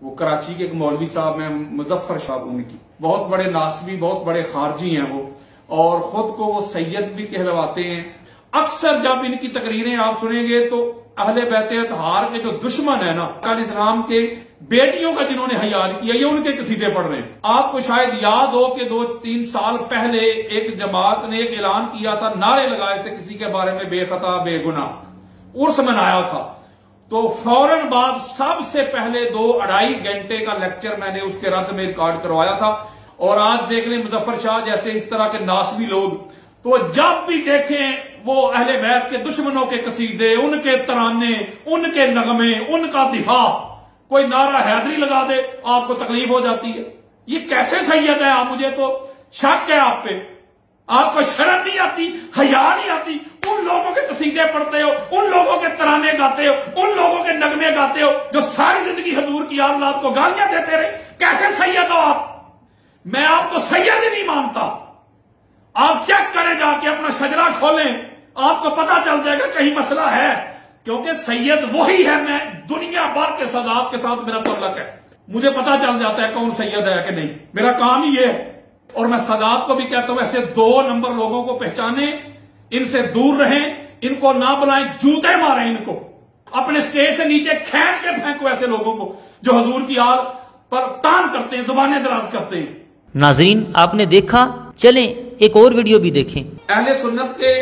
वो कराची के एक मौलवी साहब हैं, मुजफ्फर साहब, उनकी बहुत बड़े नासबी, बहुत बड़े खारजी हैं वो, और खुद को वो सैयद भी कहलवाते हैं। अक्सर जब इनकी तकरीरें आप सुनेंगे तो अहले बैत अतहार के जो दुश्मन है ना, इस्लाम के बेटियों का जिन्होंने हया किया, ये उनके कसीदे पढ़ रहे हैं। आपको शायद याद हो कि 2-3 साल पहले एक जमात ने एक ऐलान किया था, नारे लगाए थे किसी के बारे में, बेखता बेगुनाह, उर्स मनाया था। तो फौरन बाद सबसे पहले 2-2.5 घंटे का लेक्चर मैंने उसके रद्द में रिकॉर्ड करवाया था। और आज देख लें मुजफ्फर शाह जैसे इस तरह के नासबी लोग, तो जब भी देखें वो अहले बैत के दुश्मनों के कसीदे, उनके तराने, उनके नगमे, उनका दिफा, कोई नारा हैदरी लगा दे, आपको तकलीफ हो जाती है। ये कैसे सैयद है आप? मुझे तो शक है आप पे। आपको शर्म नहीं आती, हया नहीं आती? उन लोगों के कसीदे पढ़ते हो, उन लोगों के तराने गाते हो, उन लोगों के नगमे गाते हो जो सारी जिंदगी हजूर की औलाद को गालियां देते रहे। कैसे सैयद हो आप? मैं आपको सैयद ही नहीं मानता। आप चेक करें, जाके अपना शजरा खोलें, आपको पता चल जाएगा कहीं मसला है। क्योंकि सैयद वही है, मैं दुनिया भर के सदात के साथ मेरा तल्लक है, मुझे पता चल जाता है कौन सैयद है कि नहीं। मेरा काम ही ये है। और मैं सदात को भी कहता हूं ऐसे 2 नंबर लोगों को पहचाने, इनसे दूर रहें, इनको ना बुलाएं, जूते मारें इनको, अपने स्टेज से नीचे खींच के फेंको ऐसे लोगों को जो हजूर की आल पर तान करते हैं, जुबानें दराज करते हैं। नाज़रीन आपने देखा, चलें एक और वीडियो भी देखें। अहले सुन्नत के